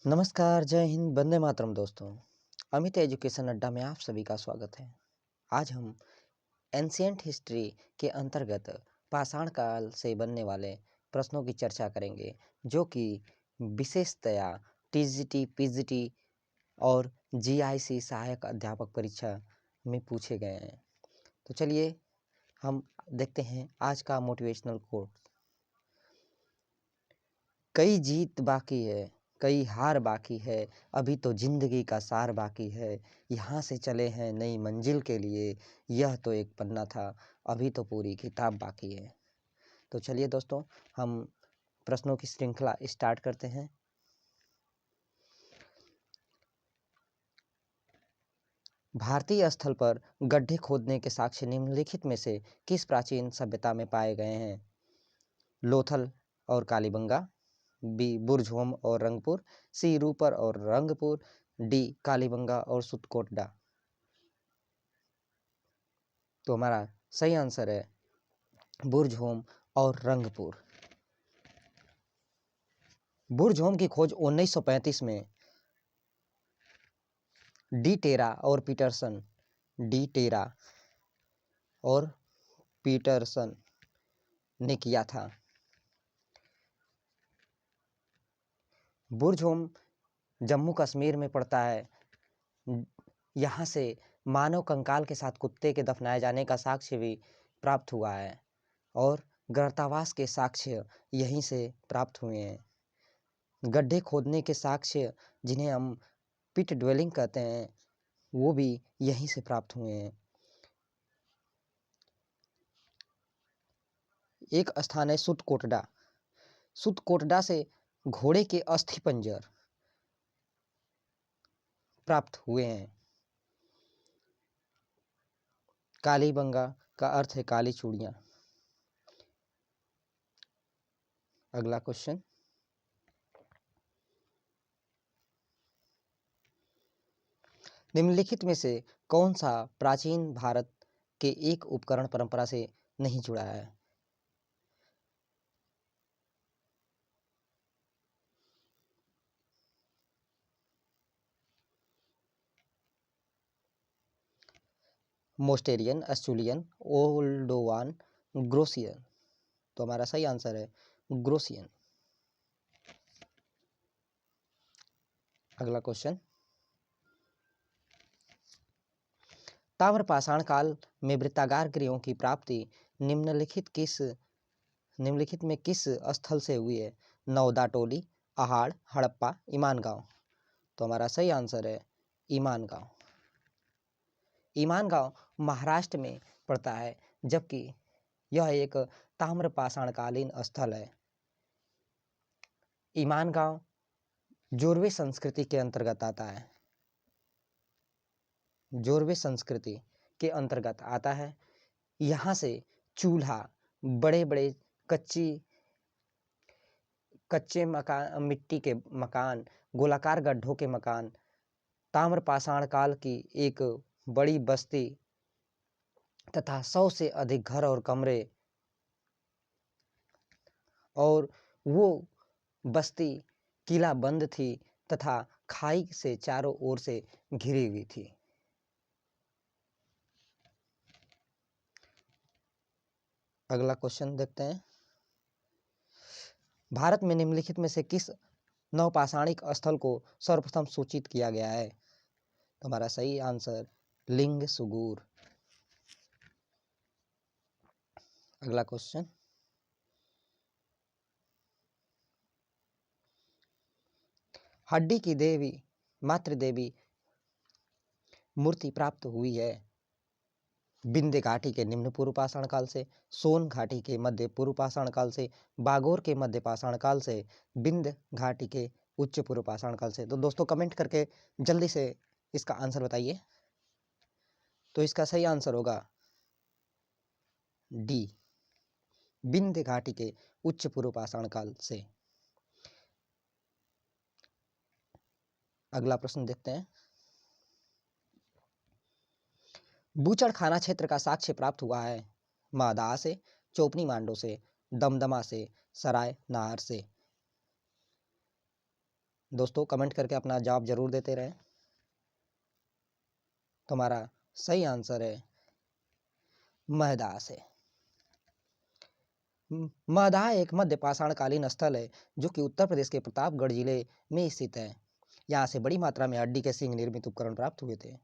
नमस्कार, जय हिंद, वंदे मातरम दोस्तों। अमित एजुकेशन अड्डा में आप सभी का स्वागत है। आज हम एंशिएंट हिस्ट्री के अंतर्गत पाषाण काल से बनने वाले प्रश्नों की चर्चा करेंगे, जो कि विशेषतया टीजीटी, पीजीटी और जीआईसी सहायक अध्यापक परीक्षा में पूछे गए हैं। तो चलिए हम देखते हैं आज का मोटिवेशनल कोट। कई जीत बाकी है, कई हार बाकी है, अभी तो जिंदगी का सार बाकी है। यहाँ से चले हैं नई मंजिल के लिए, यह तो एक पन्ना था, अभी तो पूरी किताब बाकी है। तो चलिए दोस्तों, हम प्रश्नों की श्रृंखला स्टार्ट करते हैं। भारतीय स्थल पर गड्ढे खोदने के साक्ष्य निम्नलिखित में से किस प्राचीन सभ्यता में पाए गए हैं? लोथल और कालीबंगा, बी बुरझोम और रंगपुर, सी रूपर और रंगपुर, डी कालीबंगा और सुतकोटडा। तो हमारा सही आंसर है बुरझोम और रंगपुर। बुरझोम की खोज 1935 में डी टेरा और पीटरसन ने किया था। बुरझोम जम्मू कश्मीर में पड़ता है। यहाँ से मानव कंकाल के साथ कुत्ते के दफनाए जाने का साक्ष्य भी प्राप्त हुआ है और गर्तावास के साक्ष्य यहीं से प्राप्त हुए हैं। गड्ढे खोदने के साक्ष्य, जिन्हें हम पिट ड्वेलिंग कहते हैं, वो भी यहीं से प्राप्त हुए हैं। एक स्थान है सुतकोटडा। सुतकोटडा से घोड़े के अस्थि पंजर प्राप्त हुए हैं। कालीबंगा का अर्थ है काली चूड़ियां। अगला क्वेश्चन, निम्नलिखित में से कौन सा प्राचीन भारत के एक उपकरण परंपरा से नहीं जुड़ा है? मोस्टेरियन, एस्चुलियन, ओल्डोवान, ग्रोसियन। तो हमारा सही आंसर है ग्रोसियन। अगला क्वेश्चन, ताम्रपाषाण काल में वृत्ताकार गृहों की प्राप्ति निम्नलिखित में किस स्थल से हुई है? नौदा टोली, अहाड़, हड़प्पा, ईमान-गाँव। तो हमारा सही आंसर है ईमान-गाँव। ईमान-गाँव महाराष्ट्र में पड़ता है, जबकि यह एक ताम्रपाषाणकालीन स्थल है। ईमान-गाँव जोरवे संस्कृति के अंतर्गत आता है। जोरवे संस्कृति के अंतर्गत आता है। यहाँ से चूल्हा, बड़े बड़े कच्चे मकान, मिट्टी के मकान, गोलाकार गड्ढों के मकान, ताम्रपाषाण काल की एक बड़ी बस्ती तथा 100 से अधिक घर और कमरे, और वो बस्ती किला बंद थी तथा खाई से चारों ओर से घिरी हुई थी। अगला क्वेश्चन देखते हैं, भारत में निम्नलिखित में से किस नवपाषाणिक स्थल को सर्वप्रथम सूचित किया गया है? तो हमारा सही आंसर लिंग सुगूर। अगला क्वेश्चन, हड्डी की देवी मातृ देवी मूर्ति प्राप्त हुई है विंध्य घाटी के निम्न पूर्व पाषाण काल से, सोन घाटी के मध्य पूर्व पाषाण काल से, बागोर के मध्य पाषाण काल से, विंध्य घाटी के उच्च पूर्व पाषाण काल से। तो दोस्तों कमेंट करके जल्दी से इसका आंसर बताइए। तो इसका सही आंसर होगा डी, विंध्य घाटी के उच्च पूर्व पाषाण काल से। अगला प्रश्न देखते हैं, बूचड़खाना क्षेत्र का साक्ष्य प्राप्त हुआ है मादा से, चोपनी मांडो से, दमदमा से, सराय नाहर से। दोस्तों कमेंट करके अपना जवाब जरूर देते रहें। तुम्हारा सही आंसर है महदाह से। महदाह एक मध्य पाषाणकालीन स्थल है जो कि उत्तर प्रदेश के प्रतापगढ़ जिले में स्थित है। यहाँ से बड़ी मात्रा में हड्डी के सींग निर्मित उपकरण प्राप्त हुए थे।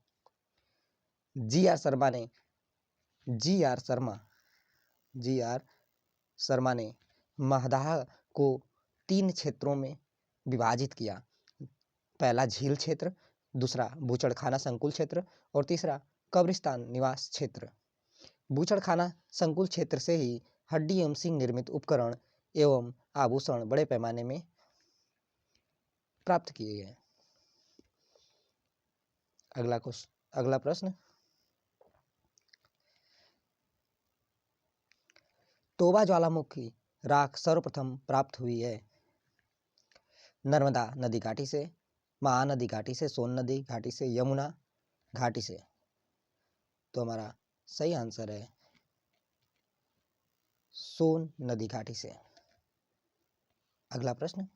जी आर शर्मा ने महदाह को 3 क्षेत्रों में विभाजित किया। पहला झील क्षेत्र, दूसरा बूचड़खाना संकुल क्षेत्र और तीसरा कब्रिस्तान निवास क्षेत्र। बूचड़खाना संकुल क्षेत्र से ही हड्डी एवं सींग निर्मित उपकरण एवं आभूषण बड़े पैमाने में प्राप्त किए गए। अगला प्रश्न, तोबा ज्वालामुखी राख सर्वप्रथम प्राप्त हुई है नर्मदा नदी घाटी से, महानदी घाटी से, सोन नदी घाटी से, यमुना घाटी से। तो हमारा सही आंसर है सोन नदी घाटी से। अगला प्रश्न,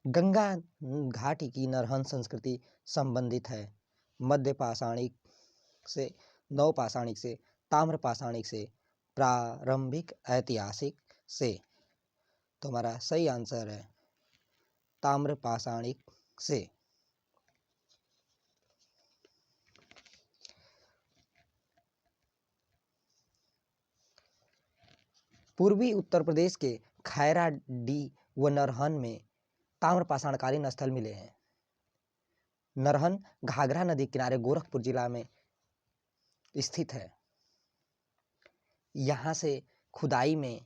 गंगा घाटी की नरहन संस्कृति संबंधित है मध्य पाषाणिक से, नवपाषाणिक से, ताम्र पाषाणिक से, प्रारंभिक ऐतिहासिक से। तो हमारा सही आंसर है ताम्र पाषाणिक से। पूर्वी उत्तर प्रदेश के खैराडी व नरहन में ताम्रपाषाणकालीन स्थल मिले हैं। नरहन घाघरा नदी किनारे गोरखपुर जिला में स्थित है। यहाँ से खुदाई में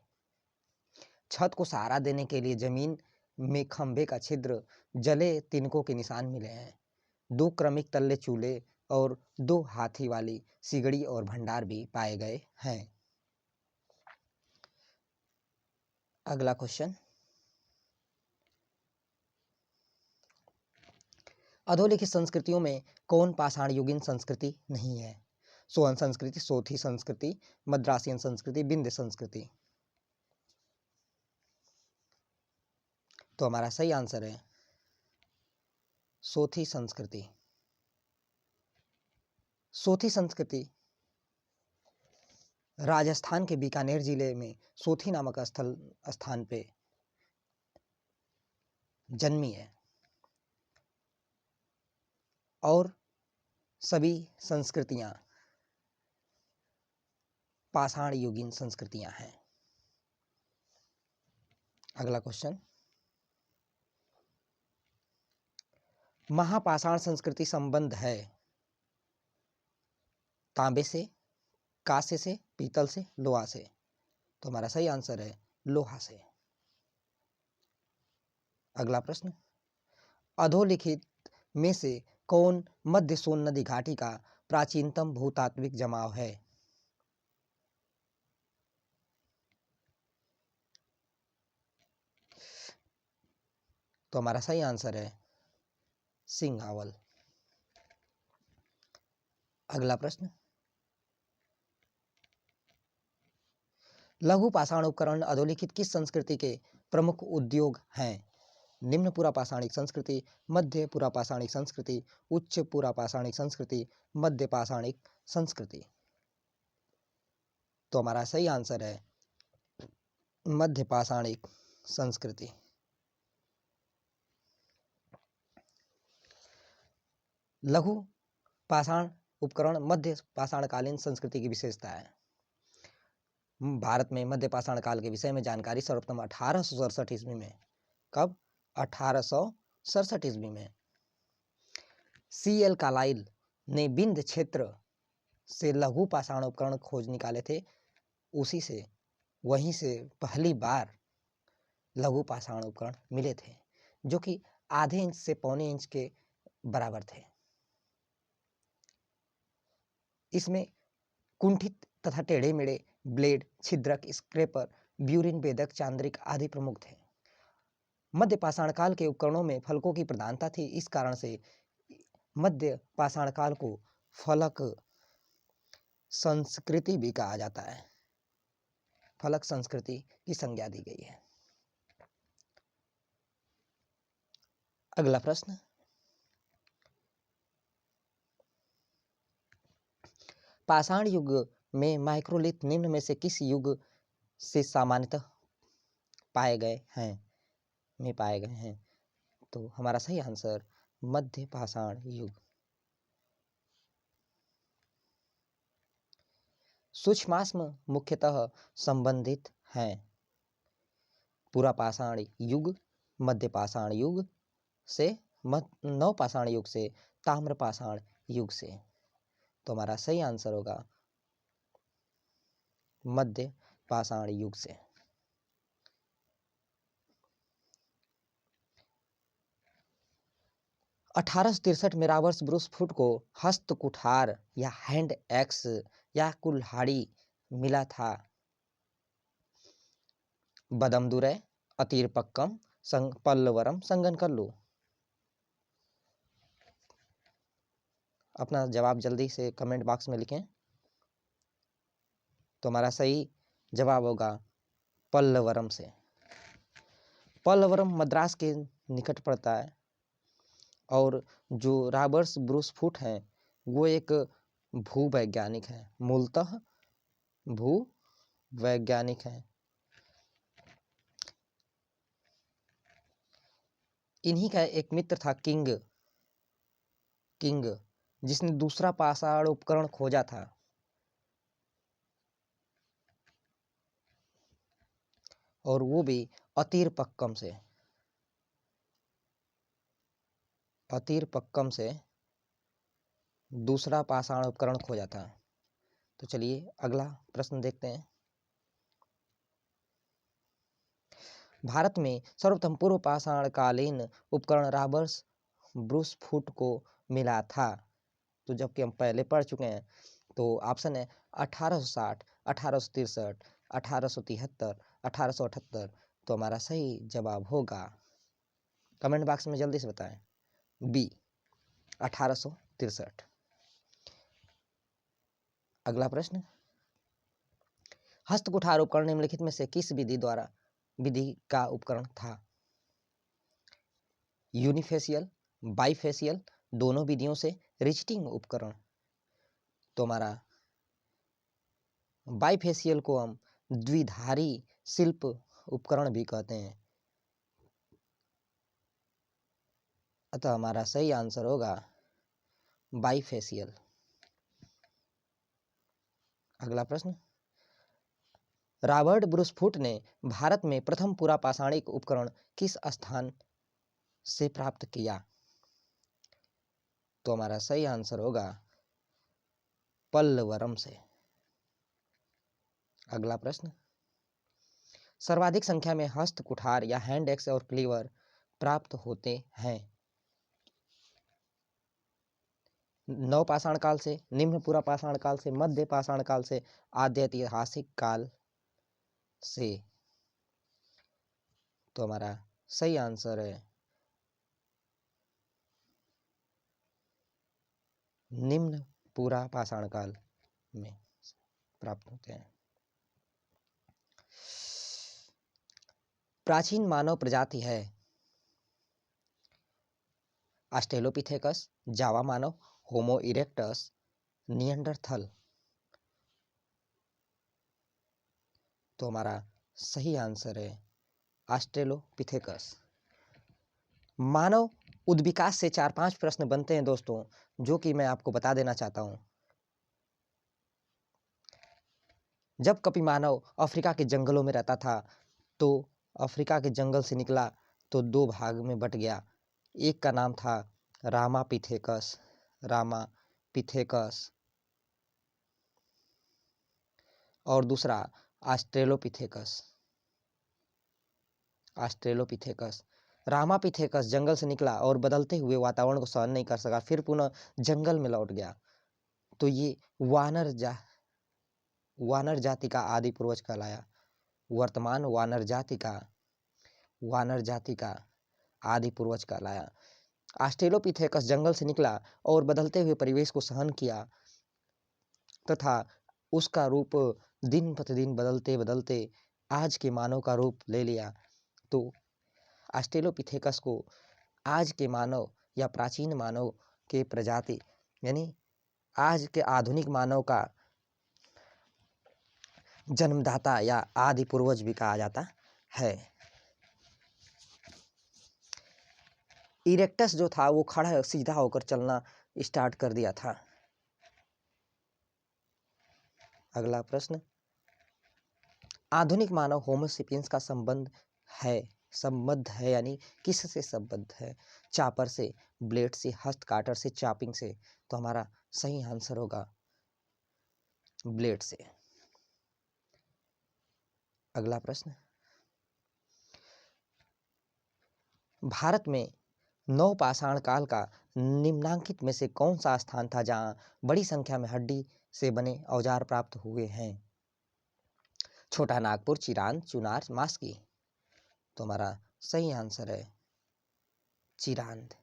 छत को सहारा देने के लिए जमीन में खंभे का छिद्र, जले तिनकों के निशान मिले हैं। 2 क्रमिक तल्ले चूल्हे और 2 हाथी वाली सिगड़ी और भंडार भी पाए गए हैं। अगला क्वेश्चन, अधोलिखित संस्कृतियों में कौन पाषाण युगीन संस्कृति नहीं है? सोहन संस्कृति, सोथी संस्कृति, मद्रासियन संस्कृति, विंध्य संस्कृति। तो हमारा सही आंसर है सोथी संस्कृति। सोथी संस्कृति राजस्थान के बीकानेर जिले में सोथी नामक स्थान पे जन्मी है और सभी संस्कृतियां पाषाण युगीन संस्कृतियां हैं। अगला क्वेश्चन, महापाषाण संस्कृति संबंध है तांबे से, कांसे से, पीतल से, लोहा से। तो हमारा सही आंसर है लोहा से। अगला प्रश्न, अधोलिखित में से कौन मध्य सोन नदी घाटी का प्राचीनतम भूतात्विक जमाव है? तो हमारा सही आंसर है सिंघावल। अगला प्रश्न, लघु पाषाण उपकरण अधोलिखित किस संस्कृति के प्रमुख उद्योग हैं? निम्न पुरापाषाणिक संस्कृति, मध्य पुरापाषाणिक संस्कृति, उच्च पुरापाषाणिक संस्कृति, मध्य पाषाणिक संस्कृति। तो हमारा सही आंसर है मध्य पाषाणिक संस्कृति। लघु पाषाण उपकरण मध्य पाषाणकालीन संस्कृति की विशेषता है। भारत में मध्य पाषाण काल के विषय में जानकारी सर्वप्रथम 1867 ईस्वी में, कब? 1867 ईस्वी में C.L. कार्लाइल ने विंध्य क्षेत्र से लघु पाषाण उपकरण खोज निकाले थे। वहीं से पहली बार लघु पाषाण उपकरण मिले थे जो कि आधे इंच से पौने इंच के बराबर थे। इसमें कुंठित तथा टेढ़े मेढ़े ब्लेड, छिद्रक, स्क्रैपर, ब्यूरिन, बेदक, चांद्रिक आदि प्रमुख थे। मध्य पाषाण काल के उपकरणों में फलकों की प्रधानता थी। इस कारण से मध्य पाषाण काल को फलक संस्कृति भी कहा जाता है। फलक संस्कृति की संज्ञा दी गई है। अगला प्रश्न, पाषाण युग में माइक्रोलिथ निम्न में से किस युग से सामान्यतः पाए गए हैं? तो हमारा सही आंसर मध्य पाषाण युग। सूक्ष्माश्म मुख्यतः संबंधित हैं पूरा पाषाण युग, मध्य पाषाण युग से, नव पाषाण युग से, ताम्र पाषाण युग से। तो हमारा सही आंसर होगा मध्य पाषाण युग से। 1863 में रॉबर्ट ब्रूस फुट को हस्त कुठार या हैंड एक्स या कुल्हाड़ी मिला था। बदमदुरै, अतीरपक्कम, पल्लवरम, संगनकल्लू। अपना जवाब जल्दी से कमेंट बॉक्स में लिखें। तो हमारा सही जवाब होगा पल्लवरम से। पल्लवरम मद्रास के निकट पड़ता है और जो रॉबर्ट ब्रूस फुट हैं वो एक भूवैज्ञानिक हैं, मूलतः भूवैज्ञानिक हैं। इन्हीं का एक मित्र था किंग, जिसने दूसरा पाषाण उपकरण खोजा था। और वो भी अतीरपक्कम से दूसरा पाषाण उपकरण खोजा था। तो चलिए अगला प्रश्न देखते हैं। भारत में सर्वप्रथम पूर्व पाषाण कालीन उपकरण रॉबर्ट ब्रूस फुट को मिला था। तो जबकि हम पहले पढ़ चुके हैं, तो ऑप्शन है 1860, 1863, 1873, 1878। तो हमारा सही जवाब होगा, कमेंट बॉक्स में जल्दी से बताएं, बी 1863। अगला प्रश्न, हस्त कुठार उपकरण निम्नलिखित में से किस विधि का उपकरण था? यूनिफेशियल, बाईफेशियल, दोनों विधियों से, रिचटिंग उपकरण। तो हमारा बाईफेशियल को हम द्विधारी शिल्प उपकरण भी कहते हैं। अतः हमारा सही आंसर होगा बाईफेशियल। अगला प्रश्न, रॉबर्ट ब्रूस फुट ने भारत में प्रथम पूरा पाषाणिक उपकरण किस स्थान से प्राप्त किया? तो हमारा सही आंसर होगा पल्लवरम से। अगला प्रश्न, सर्वाधिक संख्या में हस्त कुठार या हैंड एक्स और क्लीवर प्राप्त होते हैं? नव पाषाण काल से, निम्न पूरा पाषाण काल से, मध्य पाषाण काल से, आद्य ऐतिहासिक काल से। तो हमारा सही आंसर है निम्न पूरा पाषाण काल में प्राप्त होते हैं। प्राचीन मानव प्रजाति है ऑस्ट्रेलोपिथेकस, जावा मानव, होमो इरेक्टस, निएंडरथल। तो हमारा सही आंसर है ऑस्ट्रेलोपिथेकस। मानव उद्विकास से 4-5 प्रश्न बनते हैं दोस्तों, जो कि मैं आपको बता देना चाहता हूं। जब कभी मानव अफ्रीका के जंगलों में रहता था, तो अफ्रीका के जंगल से निकला तो 2 भाग में बट गया। एक का नाम था रामापिथेकस और दूसरा ऑस्ट्रेलोपिथेकस। रामापिथेकस जंगल से निकला और बदलते हुए वातावरण को सहन नहीं कर सका, फिर पुनः जंगल में लौट गया। तो ये वानर जाति का आदि पूर्वज कहलाया। वर्तमान वानर जाति का आदि पूर्वज कहलाया। ऑस्ट्रेलोपिथेकस जंगल से निकला और बदलते हुए परिवेश को सहन किया तथा उसका रूप दिन प्रतिदिन बदलते बदलते आज के मानव का रूप ले लिया, तो ऑस्ट्रेलोपिथेकस को आज के मानव या प्राचीन मानव के प्रजाति यानी आज के आधुनिक मानव का जन्मदाता या आदि पूर्वज भी कहा जाता है। इरेक्टस जो था वो खड़ा सीधा होकर चलना स्टार्ट कर दिया था। अगला प्रश्न, आधुनिक मानव होमोसेपियंस का संबद्ध है यानी किससे संबद्ध है? चापर से, ब्लेड से, हस्त काटर से, चॉपिंग से। तो हमारा सही आंसर होगा ब्लेड से। अगला प्रश्न, भारत में नवपाषाण काल का निम्नांकित में से कौन सा स्थान था जहां बड़ी संख्या में हड्डी से बने औजार प्राप्त हुए हैं? छोटा नागपुर, चिरांद, चुनार, मास्की। तो हमारा सही आंसर है चिरांद।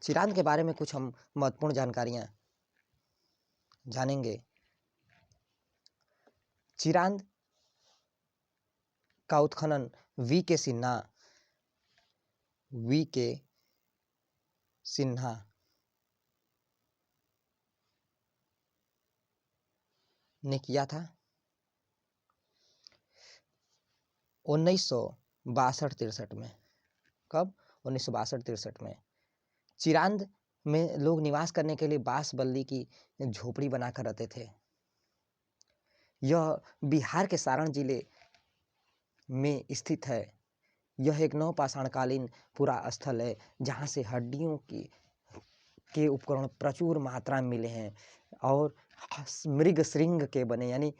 चिरांद के बारे में कुछ हम महत्वपूर्ण जानकारियां जानेंगे। चिरांद का उत्खनन वी के सिन्हा ने किया था 1962-63 में। कब? 1962-63 में। चिरांद में लोग निवास करने के लिए बांस बल्ली की झोपड़ी बनाकर रहते थे। यह बिहार के सारण जिले में स्थित है। यह एक नवपाषाणकालीन पुरा स्थल है जहां से हड्डियों के उपकरण प्रचुर मात्रा में मिले हैं और मृग श्रृंग के बने यानी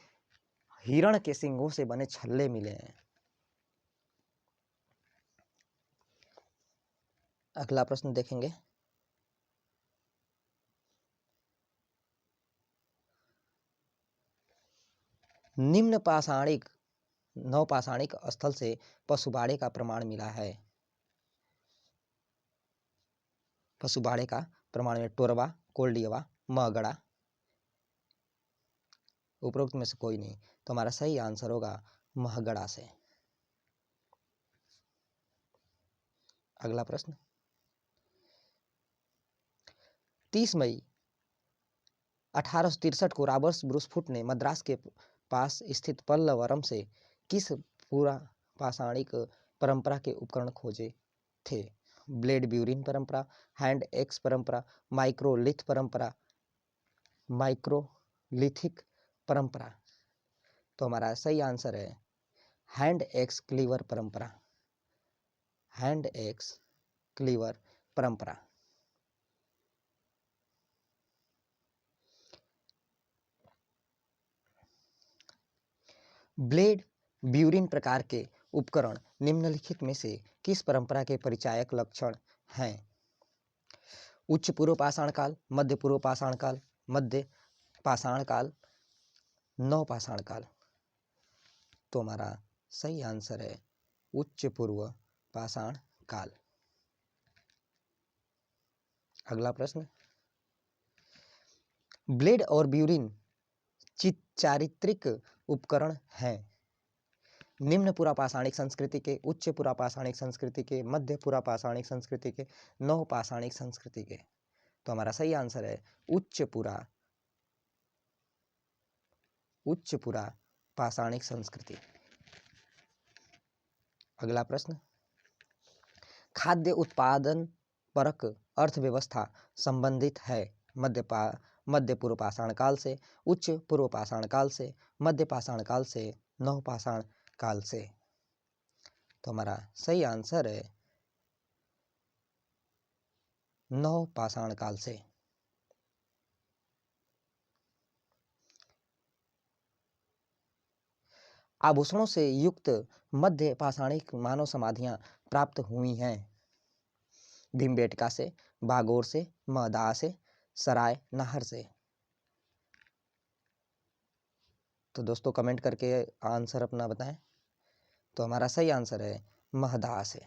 हिरण के सिंगों से बने छल्ले मिले हैं। अगला प्रश्न देखेंगे, निम्न नवपाषाणिक स्थल से पशुबाड़े का प्रमाण मिला है। पशुबाड़े का प्रमाण में टोरवा, कोल्डियवा, महगड़ा, उपरोक्त में से कोई नहीं। तो हमारा सही आंसर होगा महगड़ा से। अगला प्रश्न, 30 मई 1863 को रॉबर्ट ब्रूसफुट ने मद्रास के पास स्थित पल्लवरम से किस पूरा पाषाणिक परंपरा के उपकरण खोजे थे? ब्लेड ब्यूरिन परंपरा, हैंड एक्स परंपरा, माइक्रोलिथिक परंपरा। तो हमारा सही आंसर है हैंड एक्स क्लीवर परंपरा। हैंड एक्स क्लीवर परंपरा। ब्लेड ब्यूरिन प्रकार के उपकरण निम्नलिखित में से किस परंपरा के परिचायक लक्षण हैं? उच्च पूर्व पाषाण काल, मध्य पूर्व पाषाण काल, मध्य पाषाण काल, नवपाषाण काल। तो हमारा सही आंसर है उच्च पूर्व पाषाण काल। अगला प्रश्न, ब्लेड और ब्यूरिन चारित्रिक उपकरण हैं। निम्न पुरापाषाणिक संस्कृति के, उच्च पुरापाषाणिक संस्कृति के, मध्य पुरापाषाणिक संस्कृति के, नवपाषाणिक संस्कृति के। तो हमारा सही आंसर है उच्च पुरापाषाणिक संस्कृति। अगला प्रश्न, खाद्य उत्पादन परक अर्थव्यवस्था संबंधित है मध्य पूर्व पाषाण काल से, उच्च पूर्व पाषाण काल से, मध्य पाषाण काल से, नवपाषाण काल से। तो हमारा सही आंसर है नवपाषाण काल से। आभूषणों से युक्त मध्य पाषाणिक मानव समाधियां प्राप्त हुई हैं। भीमबेटका से, बागोर से, महदाह से, सराय नाहर से। तो दोस्तों कमेंट करके आंसर अपना बताएं। तो हमारा सही आंसर है महदाह से।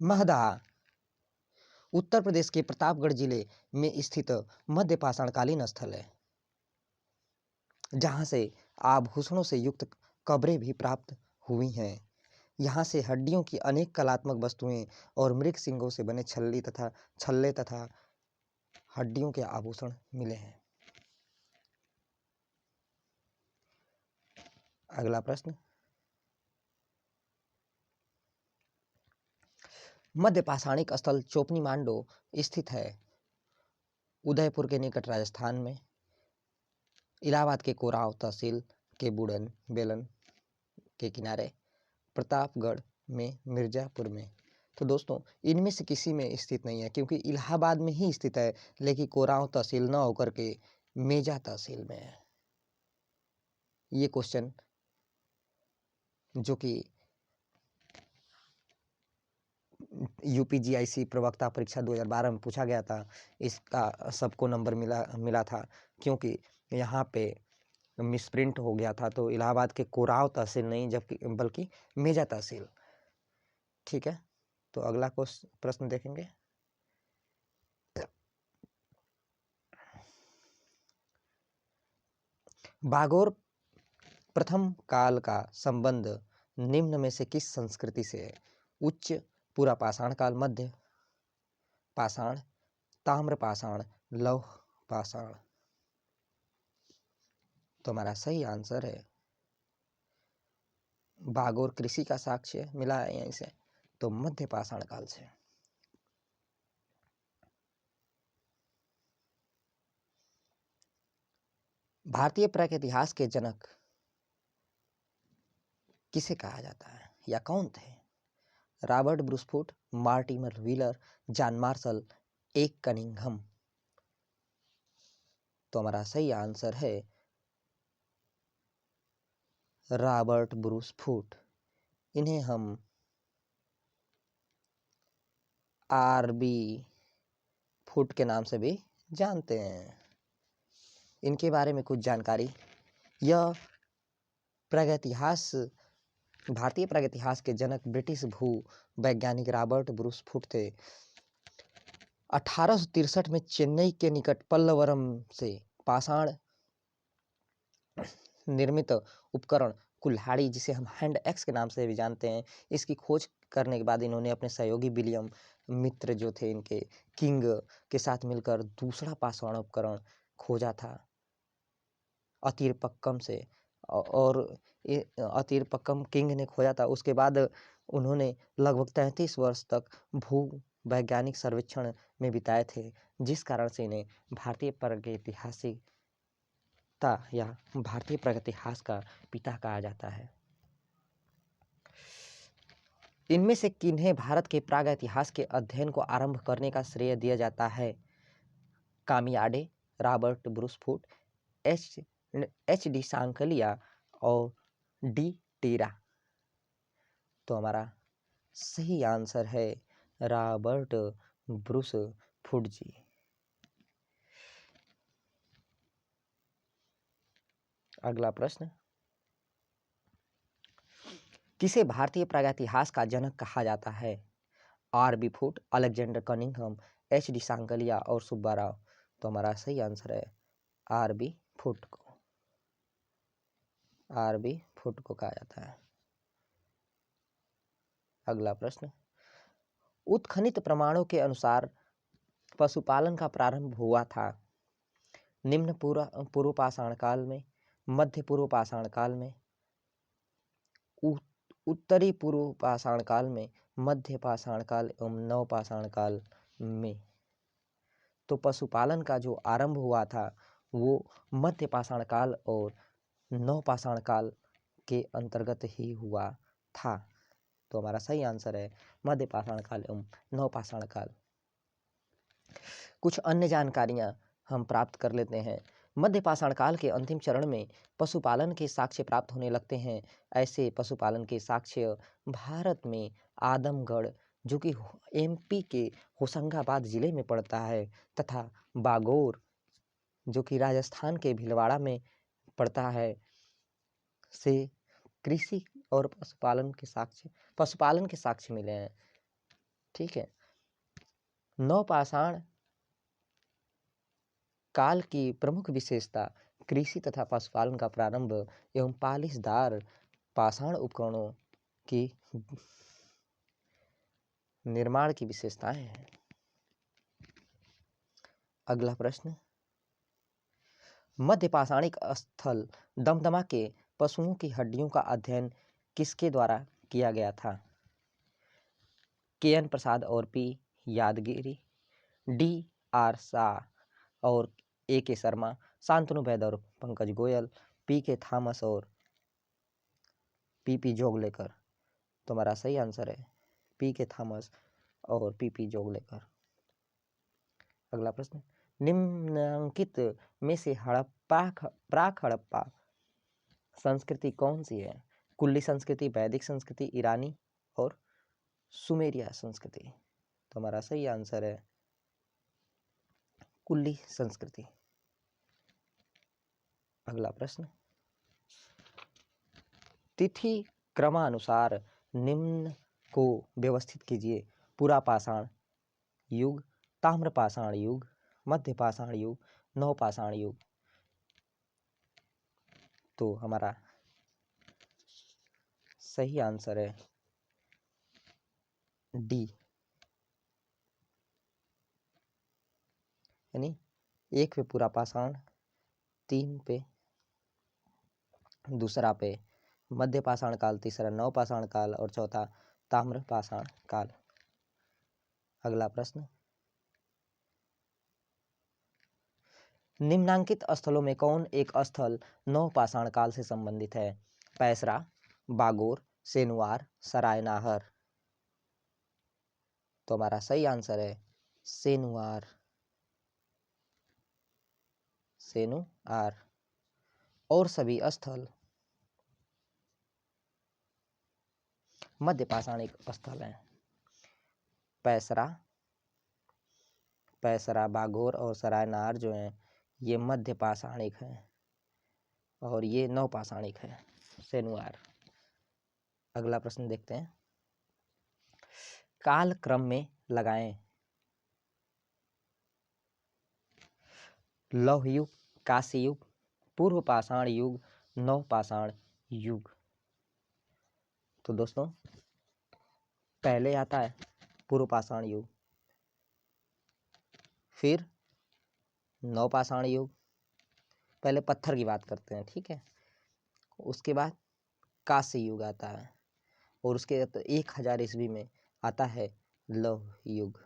महदहा उत्तर प्रदेश के प्रतापगढ़ जिले में स्थित मध्य पाषाणकालीन स्थल है, जहां से आभूषणों से युक्त कब्रें भी प्राप्त हुई हैं। यहाँ से हड्डियों की अनेक कलात्मक वस्तुएं और मृग सिंगों से बने छल्ले तथा हड्डियों के आभूषण मिले हैं। अगला प्रश्न, मध्य पाषाणिक स्थल चोपनी मांडो स्थित है उदयपुर के निकट राजस्थान में, इलाहाबाद के कोराव तहसील के बुड़न बेलन के किनारे, प्रतापगढ़ में, मिर्जापुर में। तो दोस्तों इनमें से किसी में स्थित नहीं है, क्योंकि इलाहाबाद में ही स्थित है, लेकिन कोराव तहसील न होकर के मेजा तहसील में है। ये क्वेश्चन जो कि यूपीजीआईसी प्रवक्ता परीक्षा 2012 में पूछा गया था, इसका सबको नंबर मिला था, क्योंकि यहाँ पे मिसप्रिंट हो गया था। तो इलाहाबाद के कोराव तहसील नहीं, जबकि बल्कि मेजा तहसील। ठीक है, तो अगला प्रश्न देखेंगे। बागोर प्रथम काल का संबंध निम्न में से किस संस्कृति से है? उच्च पूरा पाषाण काल, मध्य पाषाण, ताम्र पाषाण, लौह पाषाण। तो हमारा सही आंसर है बागोर कृषि का साक्ष्य मिला है यहीं से, तो मध्य पाषाण काल से। भारतीय प्रागैतिहास के जनक किसे कहा जाता है या कौन थे? रॉबर्ट ब्रूस फूट, मार्टिमर व्हीलर, जॉन मार्शल, एक कनिंघम। तो हमारा सही आंसर है रॉबर्ट ब्रूस फूट। इन्हें हम आरबी फूट के नाम से भी जानते हैं। इनके बारे में कुछ जानकारी, यह प्रागैतिहास भारतीय प्रागैतिहास के जनक ब्रिटिश भू वैज्ञानिक रॉबर्ट ब्रूस फूट थे। 1863 में चेन्नई के निकट पल्लवरम से पाषाण निर्मित उपकरण कुल्हाड़ी, जिसे हम हैंड एक्स के नाम से भी जानते हैं, इसकी खोज करने के बाद इन्होंने अपने सहयोगी विलियम मित्र जो थे इनके किंग के साथ मिलकर दूसरा पाषाण उपकरण खोजा था अतिरपक्कम से, और अतिरपक्कम किंग ने खोजा था। उसके बाद उन्होंने लगभग 33 वर्ष तक भू वैज्ञानिक सर्वेक्षण में बिताए थे, जिस कारण से इन्हें भारतीय प्रागैतिहासिकता या भारतीय प्रागैतिहास का पिता कहा जाता है। इनमें से किन्हें भारत के प्रागैतिहास के अध्ययन को आरंभ करने का श्रेय दिया जाता है? Cammiade, Robert Bruce Foote, H D Sankalia और डी टेरा। तो हमारा सही आंसर है रॉबर्ट ब्रूस फूट जी। अगला प्रश्न, किसे भारतीय प्रागैतिहास का जनक कहा जाता है? R B Foote, Alexander Cunningham, H D Sankalia और सुब्बाराव। तो हमारा सही आंसर है आर बी फूट को कहा जाता है। अगला प्रश्न, उत्खनित प्रमाणों के अनुसार पशुपालन का प्रारंभ हुआ था निम्न पूर्व पाषाण काल में, मध्य पूर्व पाषाण काल में, उत्तरी पूर्व पाषाण काल में, मध्य पाषाण काल एवं नव पाषाण काल में। तो पशुपालन का जो आरंभ हुआ था वो मध्य पाषाण काल और नव पाषाण काल के अंतर्गत ही हुआ था। तो हमारा सही आंसर है मध्य पाषाण काल एवं नव पाषाण काल। कुछ अन्य जानकारियां हम प्राप्त कर लेते हैं। मध्य पाषाण काल के अंतिम चरण में पशुपालन के साक्ष्य प्राप्त होने लगते हैं। ऐसे पशुपालन के साक्ष्य भारत में आदमगढ़, जो कि एमपी के होशंगाबाद जिले में पड़ता है, तथा बागोर, जो कि राजस्थान के भीलवाड़ा में पड़ता है, से कृषि और पशुपालन के साक्ष्य मिले हैं। ठीक है। नवपाषाण काल की प्रमुख विशेषता कृषि तथा पशुपालन का प्रारंभ एवं पालिशदार पाषाण उपकरणों की निर्माण की विशेषताएं हैं। अगला प्रश्न, मध्य पाषाणिक स्थल दमदमा के पशुओं की हड्डियों का अध्ययन किसके द्वारा किया गया था? के.एन. प्रसाद और पी. यादगिरी, डी.आर. शाह और ए.के. शर्मा, शांतनु वैद और पंकज गोयल, पी.के. थॉमस और पी.पी. जोगलेकर। तो हमारा सही आंसर है पी.के. थॉमस और पी.पी. जोगलेकर। अगला प्रश्न, निम्नलिखित में से प्राक हड़प्पा संस्कृति कौन सी है? कुल्ली संस्कृति, वैदिक संस्कृति, ईरानी और सुमेरिया संस्कृति। तो हमारा सही आंसर है कुल्ली संस्कृति। अगला प्रश्न, तिथि क्रमानुसार निम्न को व्यवस्थित कीजिए। पुरापाषाण युग, ताम्रपाषाण युग, मध्यपाषाण युग, नवपाषाण युग। तो हमारा सही आंसर है डी, यानी 1 पे पुरापाषाण, 3 पे दूसरा पे मध्यपाषाण काल, तीसरा नवपाषाण काल और चौथा ताम्रपाषाण काल। अगला प्रश्न, निम्नांकित स्थलों में कौन एक स्थल नवपाषाण काल से संबंधित है? पैसरा, बागोर, सेनुआर, सरायनाहर। तो हमारा सही आंसर है सेनुआर। सेनुआर। और सभी स्थल मध्यपाषाणिक स्थल हैं। पैसरा, बागोर और सरायनाहर जो हैं ये मध्यपाषाणिक हैं और ये नवपाषाणिक है सेनुआर। अगला प्रश्न देखते हैं, काल क्रम में लगाएं। लौह युग, कांस्य युग, पूर्व पाषाण युग, नवपाषाण युग। तो दोस्तों पहले आता है पूर्व पाषाण युग, फिर नवपाषाण युग। पहले पत्थर की बात करते हैं, ठीक है। उसके बाद कांस्य युग आता है और उसके 1000 ईस्वी में आता है लौह युग।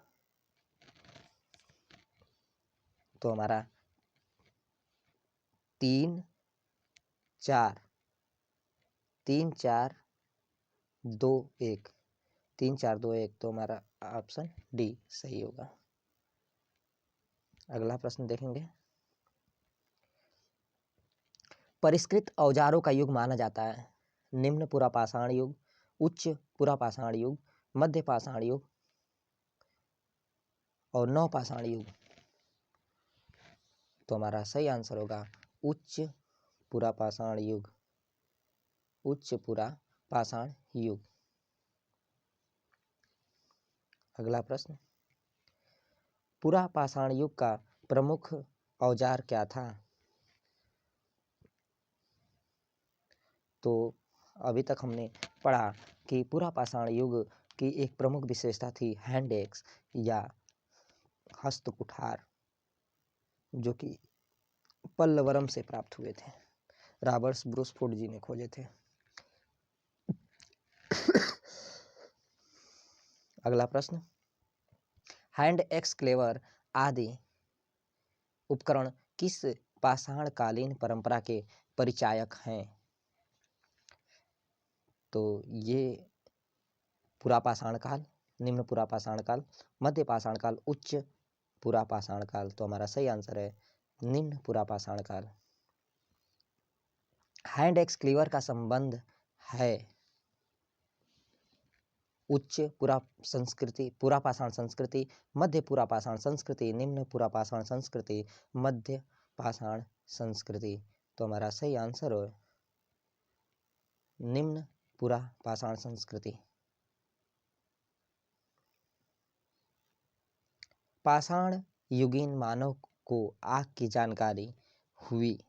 तो हमारा 3 4 2 1 3 4 2 1, तो हमारा ऑप्शन डी सही होगा। अगला प्रश्न देखेंगे, परिष्कृत औजारों का युग माना जाता है। निम्न पुरापाषाण युग, उच्च पुरापाषाण युग, मध्य पाषाण युग और नवपाषाण युग। तो हमारा सही आंसर होगा उच्च पुरापाषाण युग। उच्च पुरापाषाण युग। अगला प्रश्न, पुरापाषाण युग का प्रमुख औजार क्या था? तो अभी तक हमने पढ़ा कि पुरापाषाण युग की एक प्रमुख विशेषता थी हैंड एक्स या हस्त कुठार, जो कि पल्लवरम से प्राप्त हुए थे। रॉबर्ट ब्रूसफोर्ड जी ने खोजे थे। अगला प्रश्न, हैंड एक्सक्लेवर आदि उपकरण किस पाषाणकालीन परंपरा के परिचायक हैं? तो ये पुरापाषाण काल, निम्न पुरापाषाण काल, मध्य पाषाण काल, उच्च पुरापाषाण काल। तो हमारा सही आंसर है निम्न पुरापाषाण काल। हैंड एक्सक्लीवर का संबंध है उच्च पुरापाषाण संस्कृति, मध्य पुरापाषाण संस्कृति, निम्न पुरापाषाण संस्कृति, मध्य पाषाण संस्कृति। तो हमारा सही आंसर है निम्न पुरापाषाण संस्कृति। पाषाण युगीन मानव को आग की जानकारी हुई?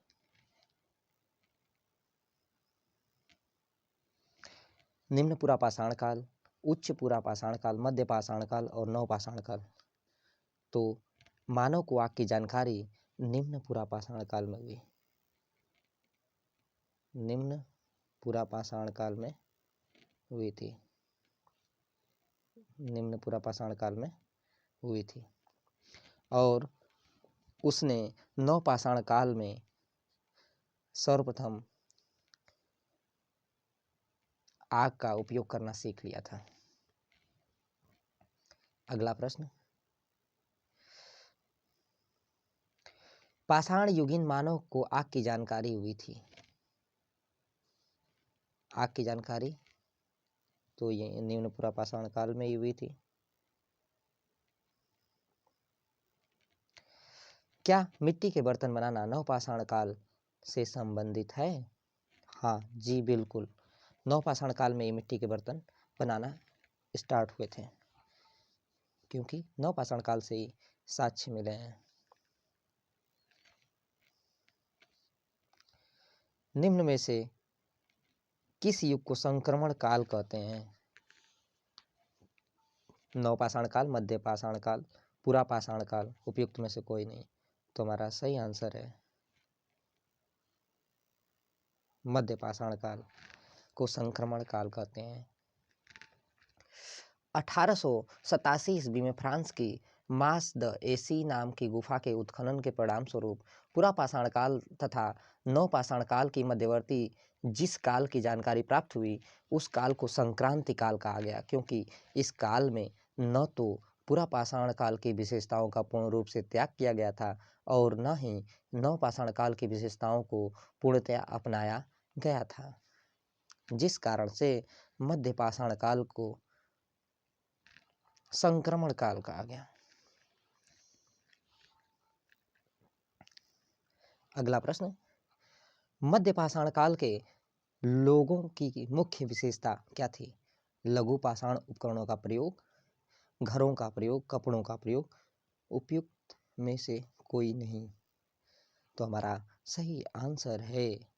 निम्न पूरा पाषाण काल, उच्च पूरा पाषाण काल, मध्य पाषाण काल और नव पाषाण काल। तो मानव को आग की जानकारी निम्न पूरा पाषाण काल में हुई। निम्न पूरा पाषाण काल में हुई थी। निम्न पूरा पाषाण काल में हुई थी। और उसने नव पाषाण काल में सर्वप्रथम आग का उपयोग करना सीख लिया था। अगला प्रश्न, पाषाण युगीन मानव को आग की जानकारी हुई थी। आग की जानकारी तो ये निम्न पूरा पाषाण काल में ही हुई थी। क्या मिट्टी के बर्तन बनाना नव पाषाण काल से संबंधित है? हाँ जी बिल्कुल, नव पाषाण काल में ये मिट्टी के बर्तन बनाना स्टार्ट हुए थे, क्योंकि नव पाषाण काल से ही साक्ष्य मिले हैं। निम्न में से किस युग को संक्रमण काल कहते हैं? नव पाषाण काल, मध्य पाषाण काल, पूरा पाषाण काल, उपयुक्त में से कोई नहीं। तो हमारा सही आंसर है मध्य पाषाण काल को संक्रमण काल कहते हैं। 1887 ईस्वी में फ्रांस की मास द एसी नाम की गुफा के उत्खनन के परिणाम स्वरूप पूरा पाषाण काल तथा नव पाषाण काल की मध्यवर्ती जिस काल की जानकारी प्राप्त हुई उस काल को संक्रांति काल कहा गया, क्योंकि इस काल में न तो पूरा पाषाण काल की विशेषताओं का पूर्ण रूप से त्याग किया गया था और न ही नव पाषाण काल की विशेषताओं को पूर्णतया अपनाया गया था, जिस कारण से मध्य पाषाण काल को संक्रमण काल कहा गया। अगला प्रश्न, मध्य पाषाण काल के लोगों की मुख्य विशेषता क्या थी? लघु पाषाण उपकरणों का प्रयोग, घरों का प्रयोग, कपड़ों का प्रयोग, उपयुक्त में से कोई नहीं। तो हमारा सही आंसर है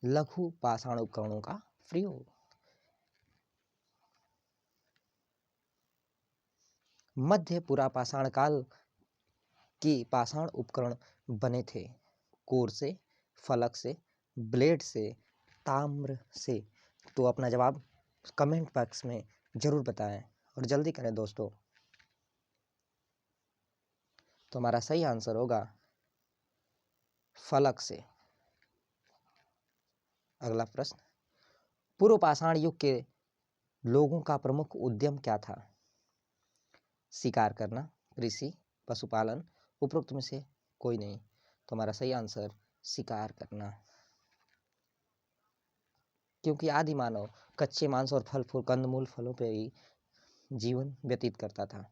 लघु पाषाण उपकरणों का प्रयोग। मध्य पूरा पाषाण काल की पाषाण उपकरण बने थे कोर से, फलक से, ब्लेड से, ताम्र से। तो अपना जवाब कमेंट बॉक्स में जरूर बताएं और जल्दी करें दोस्तों। तो हमारा सही आंसर होगा फलक से। अगला प्रश्न, पूर्व पाषाण युग के लोगों का प्रमुख उद्यम क्या था? शिकार करना, कृषि, पशुपालन, उपरोक्त में से कोई नहीं। तो हमारा सही आंसर शिकार करना, क्योंकि आदि मानव कच्चे मांस और फल फूल कंदमूल फलों पर ही जीवन व्यतीत करता था।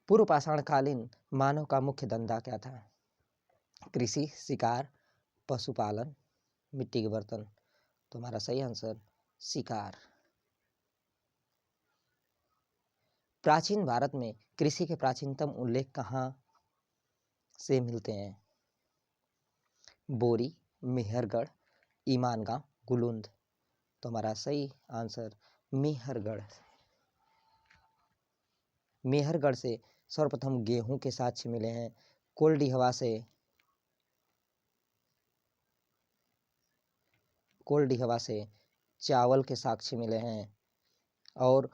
पूर्व पाषाण कालीन मानव का मुख्य धंधा क्या था? कृषि, शिकार, पशुपालन, मिट्टी के बर्तन। तो हमारा सही आंसर शिकार। प्राचीन भारत में कृषि के प्राचीनतम उल्लेख कहाँ से मिलते हैं? बोरी, मेहरगढ़, ईमानगांव, गुलुंद। तो हमारा सही आंसर मेहरगढ़। मेहरगढ़ से सर्वप्रथम गेहूं के साक्ष्य मिले हैं। कोल्डिहवा से चावल के साक्ष्य मिले हैं। और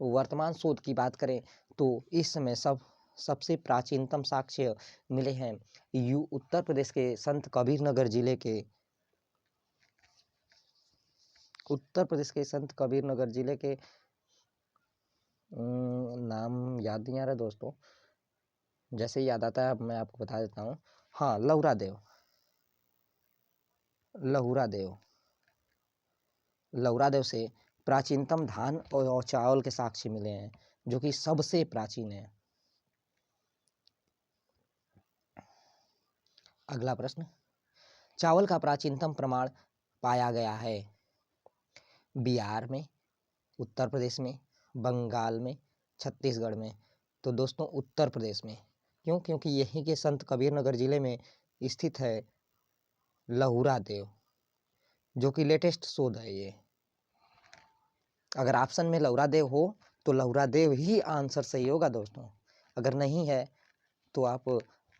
वर्तमान शोध की बात करें तो इस समय सबसे प्राचीनतम साक्ष्य मिले हैं उत्तर प्रदेश के संत कबीरनगर जिले के नाम याद नहीं आ रहा दोस्तों, जैसे याद आता है मैं आपको बता देता हूँ। हाँ, लहुरा देव से प्राचीनतम धान और चावल के साक्ष्य मिले हैं, जो कि सबसे प्राचीन है। अगला प्रश्न, चावल का प्राचीनतम प्रमाण पाया गया है बिहार में, उत्तर प्रदेश में, बंगाल में, छत्तीसगढ़ में। तो दोस्तों उत्तर प्रदेश में, क्यों? क्योंकि यहीं के संत कबीरनगर जिले में स्थित है लहुरा देव, जो कि लेटेस्ट शोध है ये। अगर ऑप्शन में लहुरा देव हो तो लहुरा देव ही आंसर सही होगा दोस्तों। अगर नहीं है तो आप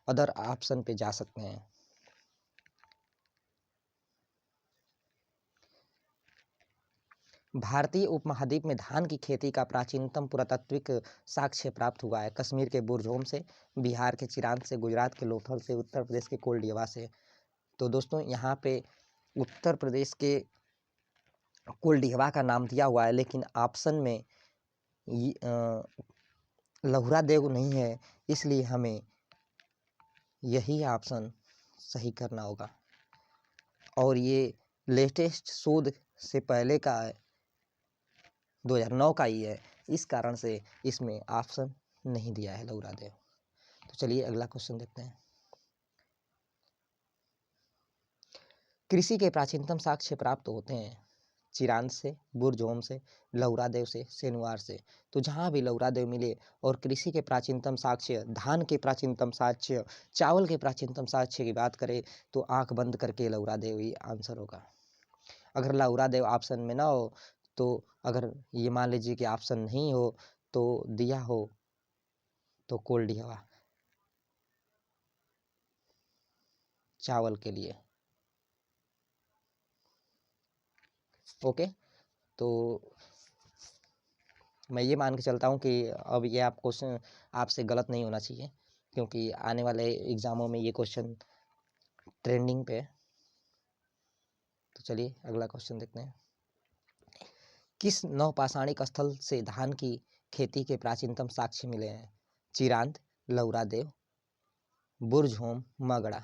अदर ऑप्शन पे जा सकते हैं। भारतीय उपमहाद्वीप में धान की खेती का प्राचीनतम पुरातात्विक साक्ष्य प्राप्त हुआ है कश्मीर के बुरझोम से, बिहार के चिरांद से, गुजरात के लोथल से, उत्तर प्रदेश के कोलडियावा से। तो दोस्तों यहाँ पे उत्तर प्रदेश के कोलडियावा का नाम दिया हुआ है, लेकिन ऑप्शन में लहुरा देव नहीं है, इसलिए हमें यही ऑप्शन सही करना होगा। और ये लेटेस्ट शोध से पहले का 2009 का ही है, इस कारण से इसमें ऑप्शन नहीं दिया है लहुरा देव। तो चलिए अगला क्वेश्चन देखते हैं। कृषि के प्राचीनतम साक्ष्य प्राप्त होते हैं चिरांद से, बुरझोम से, लहुरा देव से, सेनुआर से। तो जहाँ भी लहुरा देव मिले और कृषि के प्राचीनतम साक्ष्य, धान के प्राचीनतम साक्ष्य, चावल के प्राचीनतम साक्ष्य की बात करें तो आंख बंद करके लहुरा देव ही आंसर होगा। अगर लहुरा देव ऑप्शन में ना हो तो अगर ये मान लीजिए कि ऑप्शन नहीं हो तो दिया हो तो कोलडियावा चावल के लिए। ओके, तो मैं ये मान के चलता हूँ कि अब ये आप क्वेश्चन आपसे गलत नहीं होना चाहिए, क्योंकि आने वाले एग्जामों में ये क्वेश्चन ट्रेंडिंग पे है। तो चलिए अगला क्वेश्चन देखते हैं। किस नवपाषाणिक स्थल से धान की खेती के प्राचीनतम साक्ष्य मिले हैं? चिरांद, लहुरा देव, बुरझोम, मगड़ा।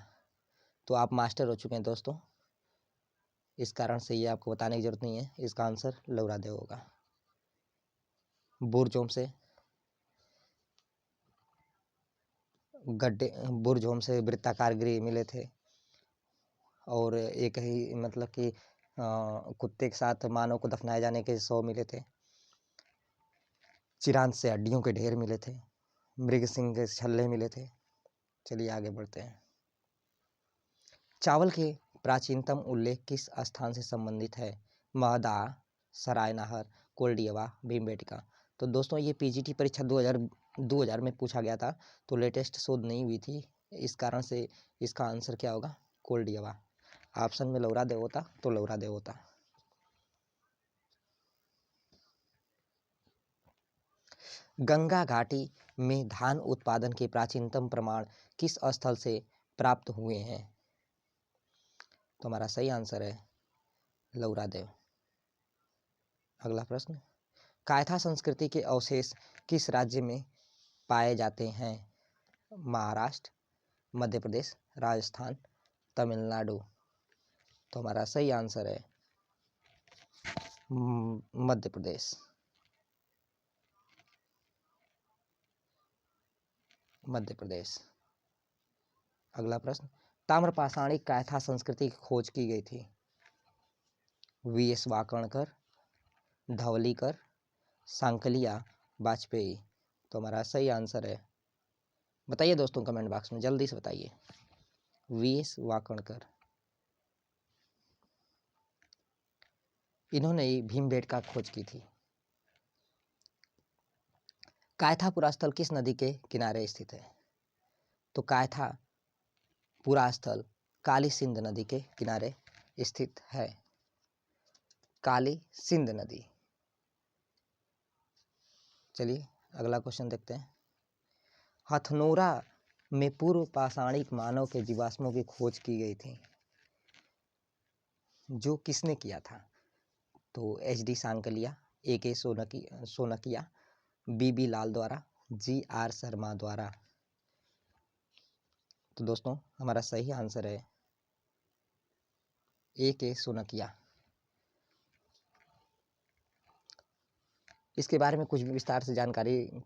तो आप मास्टर हो चुके हैं दोस्तों, इस कारण से ये आपको बताने की जरूरत नहीं है, इसका आंसर लहुरा देव होगा। बुरझोम से गड्ढे, बुरझोम से वृत्ताकार गृह मिले थे, और एक ही मतलब कि कुत्ते के साथ मानव को दफनाए जाने के 100 मिले थे। चिरांद से हड्डियों के ढेर मिले थे, मृग सिंह के छल्ले मिले थे। चलिए आगे बढ़ते हैं। चावल के प्राचीनतम उल्लेख किस स्थान से संबंधित है? महदा, सरायनाहर, कोलडियावा, भीमबेटका। तो दोस्तों ये पीजीटी परीक्षा 2000 में पूछा गया था, तो लेटेस्ट शोध नहीं हुई थी, इस कारण से इसका आंसर क्या होगा? कोलडियावा। ऑप्शन में लहुरा देव होता तो लहुरा देव होता। गंगा घाटी में धान उत्पादन के प्राचीनतम प्रमाण किस स्थल से प्राप्त हुए हैं? तो हमारा सही आंसर है लहुरा देव। अगला प्रश्न, कायथा संस्कृति के अवशेष किस राज्य में पाए जाते हैं? महाराष्ट्र, मध्य प्रदेश, राजस्थान, तमिलनाडु। तो हमारा सही आंसर है मध्य प्रदेश। मध्य प्रदेश। अगला प्रश्न, ताम्रपाषाणिक कायथा संस्कृति की खोज की गई थी? वीएस वाकणकर, धवलीकर, सांकलिया, वाजपेयी। तो हमारा सही आंसर है, बताइए दोस्तों कमेंट बॉक्स में जल्दी से बताइए। वीएस वाकणकर, इन्होंने ही भीमबेटका खोज की थी। कायथा पुरा स्थल किस नदी के किनारे स्थित है? तो कायथा पुरा स्थल काली सिंध नदी के किनारे स्थित है। काली सिंध नदी। चलिए अगला क्वेश्चन देखते हैं। हथनोरा में पूर्व पाषाणिक मानव के जीवाश्मों की खोज की गई थी, जो किसने किया था? तो H D. Sankalia, A K. Sonkia, B B. Lal द्वारा, जी.आर. शर्मा द्वारा। तो दोस्तों हमारा सही आंसर है ए.के. सोनकिया। इसके बारे में कुछ विस्तार से जानकारी।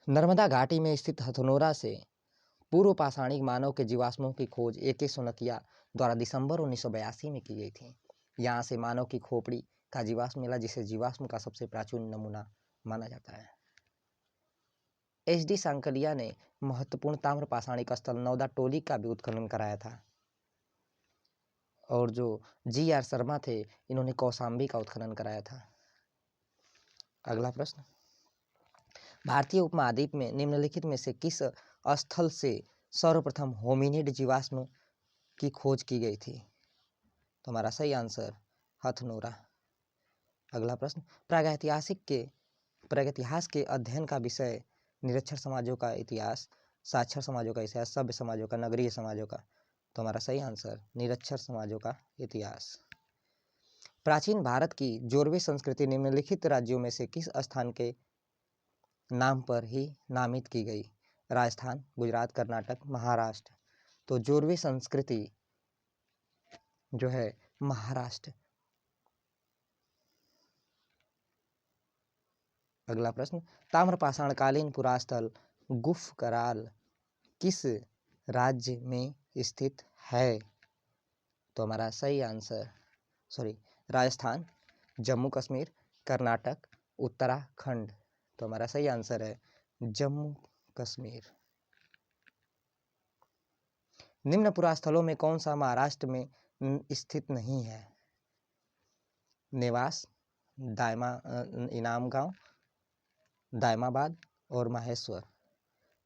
नर्मदा घाटी में स्थित हथनोरा से पूर्व पाषाणिक मानव के जीवाश्मों की खोज ए.के. सोनकिया द्वारा दिसंबर 1982 में की गई थी। यहाँ से मानव की खोपड़ी का जीवाश्म मिला, जिसे जीवाश्म का सबसे प्राचीन नमूना माना जाता है। HD सांकलिया ने महत्वपूर्ण ताम्र पाषाणिक स्थल नौदा टोली का भी उत्खनन कराया था। और जो GR शर्मा थे, इन्होंने कौशाम्बी का उत्खनन कराया था। अगला प्रश्न, भारतीय उपमहाद्वीप में निम्नलिखित में से किस स्थल से सर्वप्रथम होमिनिड जीवाश्म की खोज की गई थी? तो हमारा सही आंसर हथनोरा। अगला प्रश्न, प्रागैतिहास के अध्ययन का विषय निरक्षर समाजों का इतिहास, साक्षर समाजों का इतिहास, सभ्य समाजों का, नगरीय समाजों का? तो हमारा सही आंसर निरक्षर समाजों का इतिहास। प्राचीन भारत की जोरवे संस्कृति निम्नलिखित राज्यों में से किस स्थान के नाम पर ही नामित की गई? राजस्थान, गुजरात, कर्नाटक, महाराष्ट्र? तो जोरवे संस्कृति जो है महाराष्ट्र। अगला प्रश्न, ताम्रपाषाणकालीन पुरास्थल गुफ कराल किस राज्य में स्थित है? तो हमारा सही आंसर राजस्थान, जम्मू कश्मीर, कर्नाटक, उत्तराखंड? तो हमारा सही आंसर है जम्मू कश्मीर। निम्न पुरास्थलों में कौन सा महाराष्ट्र में स्थित नहीं है? नेवास, इनामगांव, दायमाबाद और माहेश्वर?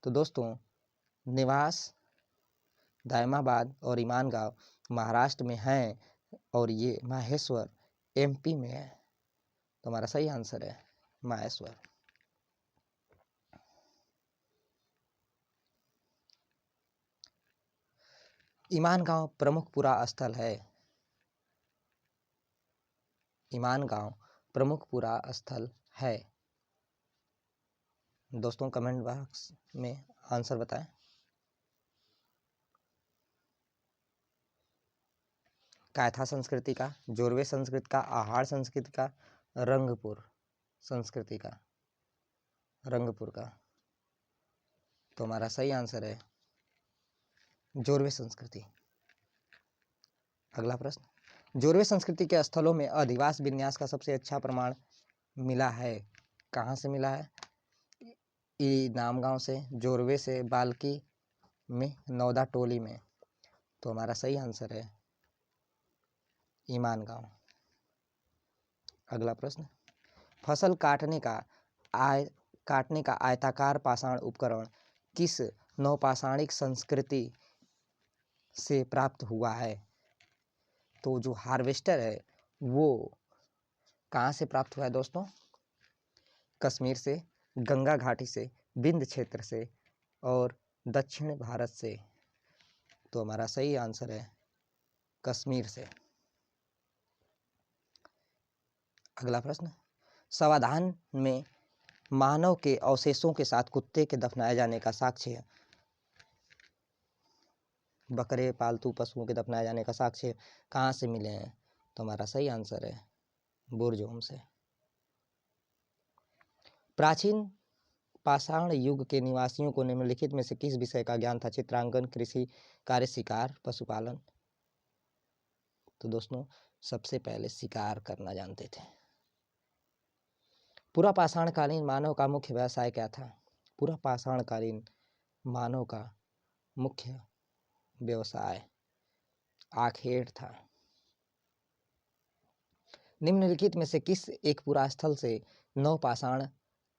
तो दोस्तों, नेवास, दायमाबाद और ईमानगांव महाराष्ट्र में हैं और ये माहेश्वर MP में है। तो हमारा सही आंसर है माहेश्वर। ईमानगांव प्रमुख पुरा स्थल है। ईमानगांव प्रमुख पुरा स्थल है। दोस्तों, कमेंट बॉक्स में आंसर बताएं। कैथा संस्कृति का, जोरवे संस्कृति का, आहार संस्कृति का, रंगपुर संस्कृति का? रंगपुर का। तो हमारा सही आंसर है जोरवे संस्कृति। अगला प्रश्न, जोरवे संस्कृति के स्थलों में अधिवास विन्यास का सबसे अच्छा प्रमाण मिला है? कहाँ से मिला है? नामगांव से, जोरवे से, बाल्की में, नौदा टोली में? तो हमारा सही आंसर है ईमानगांव। अगला प्रश्न, फसल काटने का आयताकार पाषाण उपकरण किस नवपाषाणिक संस्कृति से प्राप्त हुआ है? तो जो हार्वेस्टर है वो कहाँ से प्राप्त हुआ है दोस्तों? कश्मीर से, गंगा घाटी से, विंध्य क्षेत्र से और दक्षिण भारत से? तो हमारा सही आंसर है कश्मीर से। अगला प्रश्न, सावधान में मानव के अवशेषों के साथ कुत्ते के दफनाए जाने का साक्ष्य, बकरे पालतू पशुओं के दफनाए जाने का साक्ष्य कहाँ से मिले हैं? तो हमारा सही आंसर है बुर्जोम से। प्राचीन पाषाण युग के निवासियों को निम्नलिखित में से किस विषय का ज्ञान था? चित्रांकन, कृषि कार्य, शिकार, पशुपालन? तो दोस्तों, सबसे पहले शिकार करना जानते थे। पूरा पाषाणकालीन मानव का मुख्य व्यवसाय क्या था? पूरा पाषाणकालीन मानव का मुख्य व्यवसाय आखेट था। निम्नलिखित में से किस एक पुरास्थल से नवपाषाण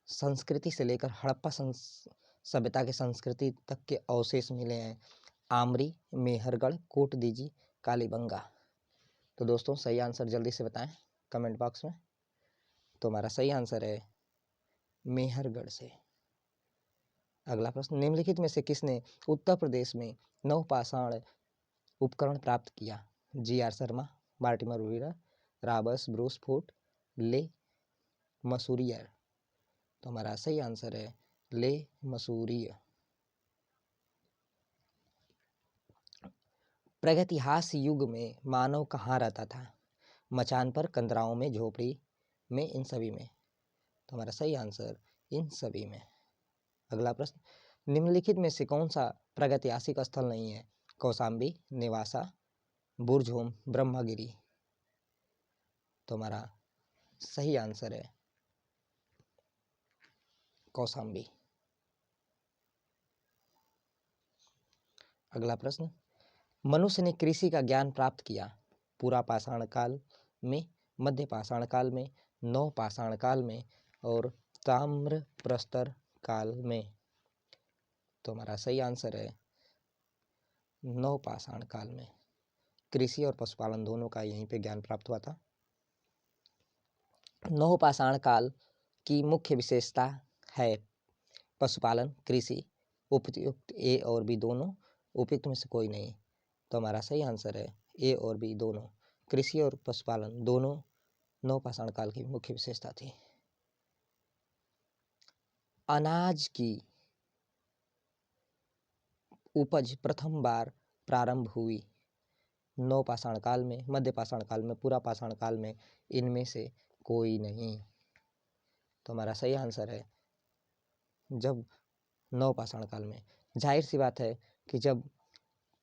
संस्कृति से लेकर हड़प्पा सभ्यता के संस्कृति तक के अवशेष मिले हैं? आमरी, मेहरगढ़, कोटदीजी, कालीबंगा? तो दोस्तों, सही आंसर जल्दी से बताएं कमेंट बॉक्स में। तो हमारा सही आंसर है मेहरगढ़ से। अगला प्रश्न, निम्नलिखित में से किसने उत्तर प्रदेश में नवपाषाण उपकरण प्राप्त किया? GR शर्मा, मार्टिमर वीरा, रॉबर्ट्स ब्रूस फूट, ले मसूरियर? तो हमारा सही आंसर है ले मसूरियर। प्रागैतिहास युग में मानव कहाँ रहता था? मचान पर, कंदराओं में, झोपड़ी में, इन सभी में? तो हमारा सही आंसर इन सभी में। अगला प्रश्न, निम्नलिखित में से कौन सा प्रागैतिहासिक स्थल नहीं है? कौशाम्बी, नेवासा, बुर्जहोम, ब्रह्मगिरी? तो हमारा सही आंसर है कौशाम्बी। अगला प्रश्न, मनुष्य ने कृषि का ज्ञान प्राप्त किया पूरा पाषाण काल में, मध्य पाषाण काल में, नव पाषाण काल में और ताम्र प्रस्तर काल में। तो हमारा सही आंसर है नव पाषाण काल में। कृषि और पशुपालन दोनों का यहीं पे ज्ञान प्राप्त हुआ था। नव पाषाण काल की मुख्य विशेषता है पशुपालन, कृषि। उपयुक्त ए और बी दोनों, उपयुक्त में से कोई नहीं। तो हमारा सही आंसर है ए और बी दोनों, कृषि और पशुपालन दोनों नव पाषाण काल की मुख्य विशेषता थी। अनाज की उपज प्रथम बार प्रारंभ हुई नव पाषाण काल में, मध्य पाषाण काल में, पूरा पाषाण काल में, इनमें से कोई नहीं। तो हमारा सही आंसर है जब नव पाषाण काल में। जाहिर सी बात है कि जब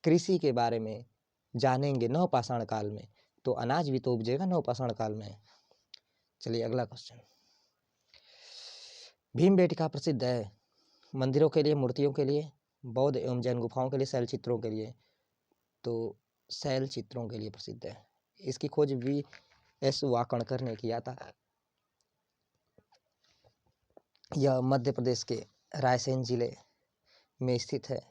कृषि के बारे में जानेंगे नव पाषाण काल में तो अनाज भी तो उपजेगा नव पाषाण काल में। चलिए अगला क्वेश्चन, भीमबेटका प्रसिद्ध है मंदिरों के लिए, मूर्तियों के लिए, बौद्ध एवं जैन गुफाओं के लिए, शैल चित्रों के लिए। तो शैल चित्रों के लिए प्रसिद्ध है। इसकी खोज V.S. वाकणकर ने किया था। यह मध्य प्रदेश के रायसेन जिले में स्थित है।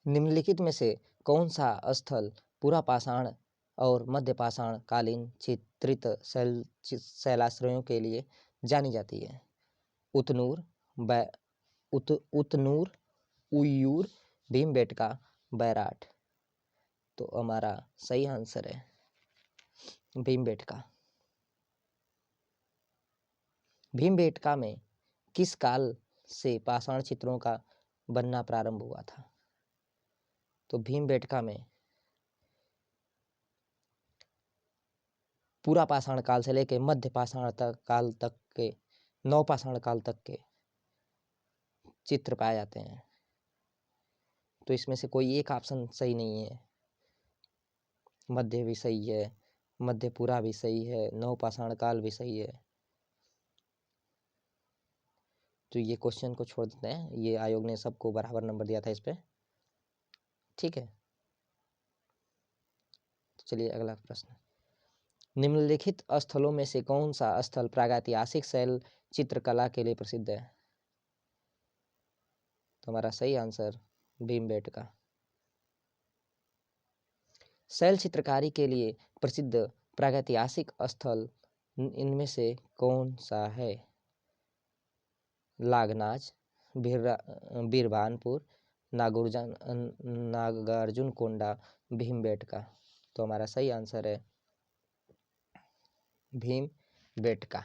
निम्नलिखित में से कौन सा स्थल पूरा पाषाण और मध्य पाषाण कालीन चित्रित शैलाश्रयों के लिए जानी जाती है? उतनूर, उतनूर, उय्यूर, भीमबेटका, बैराट। तो हमारा सही आंसर है भीमबेटका। भीमबेटका में किस काल से पाषाण चित्रों का बनना प्रारंभ हुआ था? तो भीमबेटका में पूरा पाषाण काल से लेकर मध्य पाषाण काल तक के, नव पाषाण काल तक के चित्र पाए जाते हैं। तो इसमें से कोई एक ऑप्शन सही नहीं है। मध्य भी सही है, मध्य पूरा भी सही है, नव पाषाण काल भी सही है। तो ये क्वेश्चन को छोड़ देते हैं, ये आयोग ने सबको बराबर नंबर दिया था इस पे, ठीक है। तो चलिए अगला प्रश्न, निम्नलिखित स्थलों में से कौन सा स्थल प्रागैतिहासिक शैल चित्रकला के लिए प्रसिद्ध है? तो हमारा सही आंसर भीमबेटका। शैल चित्रकारी के लिए प्रसिद्ध प्रागैतिहासिक स्थल इनमें से कौन सा है? लागनाज, बीरबानपुर, नागार्जुन कोंडा, भीमबेटका। तो हमारा सही आंसर है भीमबेटका।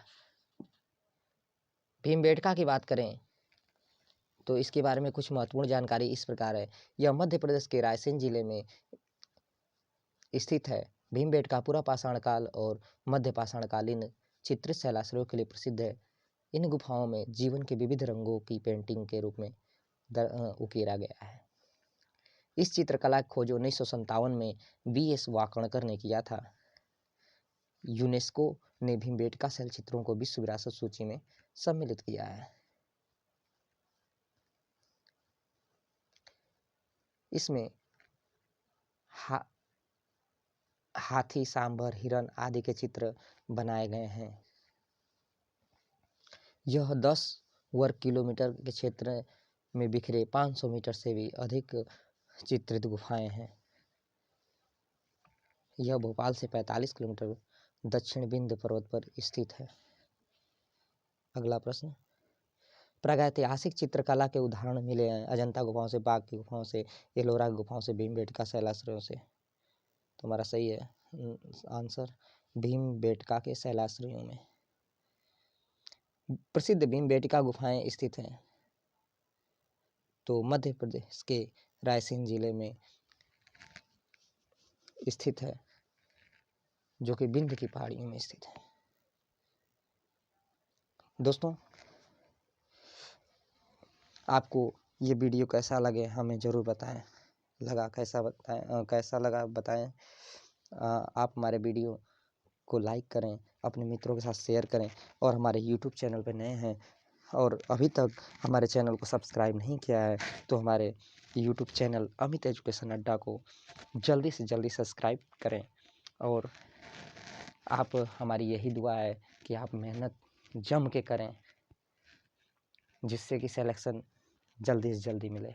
भीमबेटका की बात करें तो इसके बारे में कुछ महत्वपूर्ण जानकारी इस प्रकार है। यह मध्य प्रदेश के रायसेन जिले में स्थित है। भीमबेटका पूरा पाषाण काल और मध्य पाषाण कालीन चित्रित शैलाश्रयों के लिए प्रसिद्ध है। इन गुफाओं में जीवन के विविध रंगों की पेंटिंग के रूप में उकेरा गया है। इस चित्रकला की खोज 1957 में V.S. वाकणकर ने किया था। यूनेस्को ने भीमबेटका शैल चित्रों को विश्व विरासत सूची में सम्मिलित किया है। इसमें हाथी, सांभर, हिरण आदि के चित्र बनाए गए हैं। यह 10 वर्ग किलोमीटर के क्षेत्र में बिखरे 500 मीटर से भी अधिक चित्रित गुफाएं हैं। यह भोपाल से 45 किलोमीटर दक्षिण विंध्य पर्वत पर स्थित है। अगला प्रश्न, प्रागैतिहासिक चित्रकला के उदाहरण मिले हैं अजंता गुफाओं से, बाघ की गुफाओं से, एलोरा गुफाओं से, भीमबेटका शैलाश्रयों से। तो हमारा सही है आंसर भीमबेटका के शैलाश्रयों में। प्रसिद्ध भीमबेटका गुफाएं स्थित हैं तो मध्य प्रदेश के रायसेन जिले में स्थित है, जो कि विंध्य की पहाड़ियों में स्थित है। दोस्तों, आपको ये वीडियो कैसा लगे हमें ज़रूर बताएं। लगा, कैसा लगा बताएं। आप हमारे वीडियो को लाइक करें, अपने मित्रों के साथ शेयर करें, और हमारे यूट्यूब चैनल पर नए हैं और अभी तक हमारे चैनल को सब्सक्राइब नहीं किया है तो हमारे यूट्यूब चैनल अमित एजुकेशन अड्डा को जल्दी से जल्दी सब्सक्राइब करें। और आप हमारी यही दुआ है कि आप मेहनत जम के करें, जिससे कि सिलेक्शन जल्दी से जल्दी मिले।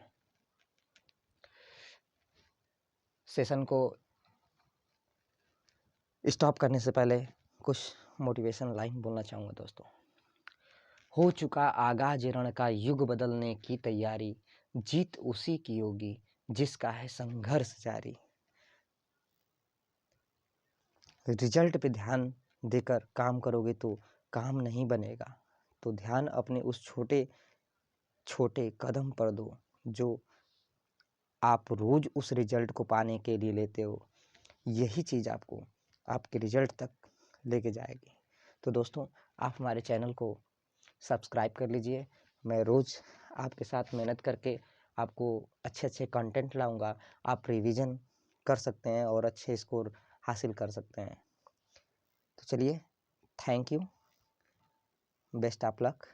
सेशन को स्टॉप करने से पहले कुछ मोटिवेशन लाइन बोलना चाहूँगा दोस्तों। हो चुका आगाज रण का युग बदलने की तैयारी, जीत उसी की होगी जिसका है संघर्ष जारी। रिजल्ट पे ध्यान देकर काम करोगे तो काम नहीं बनेगा, तो ध्यान अपने उस छोटे छोटे कदम पर दो जो आप रोज उस रिजल्ट को पाने के लिए लेते हो। यही चीज़ आपको आपके रिजल्ट तक लेके जाएगी। तो दोस्तों, आप हमारे चैनल को सब्सक्राइब कर लीजिए। मैं रोज़ आपके साथ मेहनत करके आपको अच्छे अच्छे कंटेंट लाऊंगा। आप रिवीजन कर सकते हैं और अच्छे स्कोर हासिल कर सकते हैं। तो चलिए, thank you, best of luck.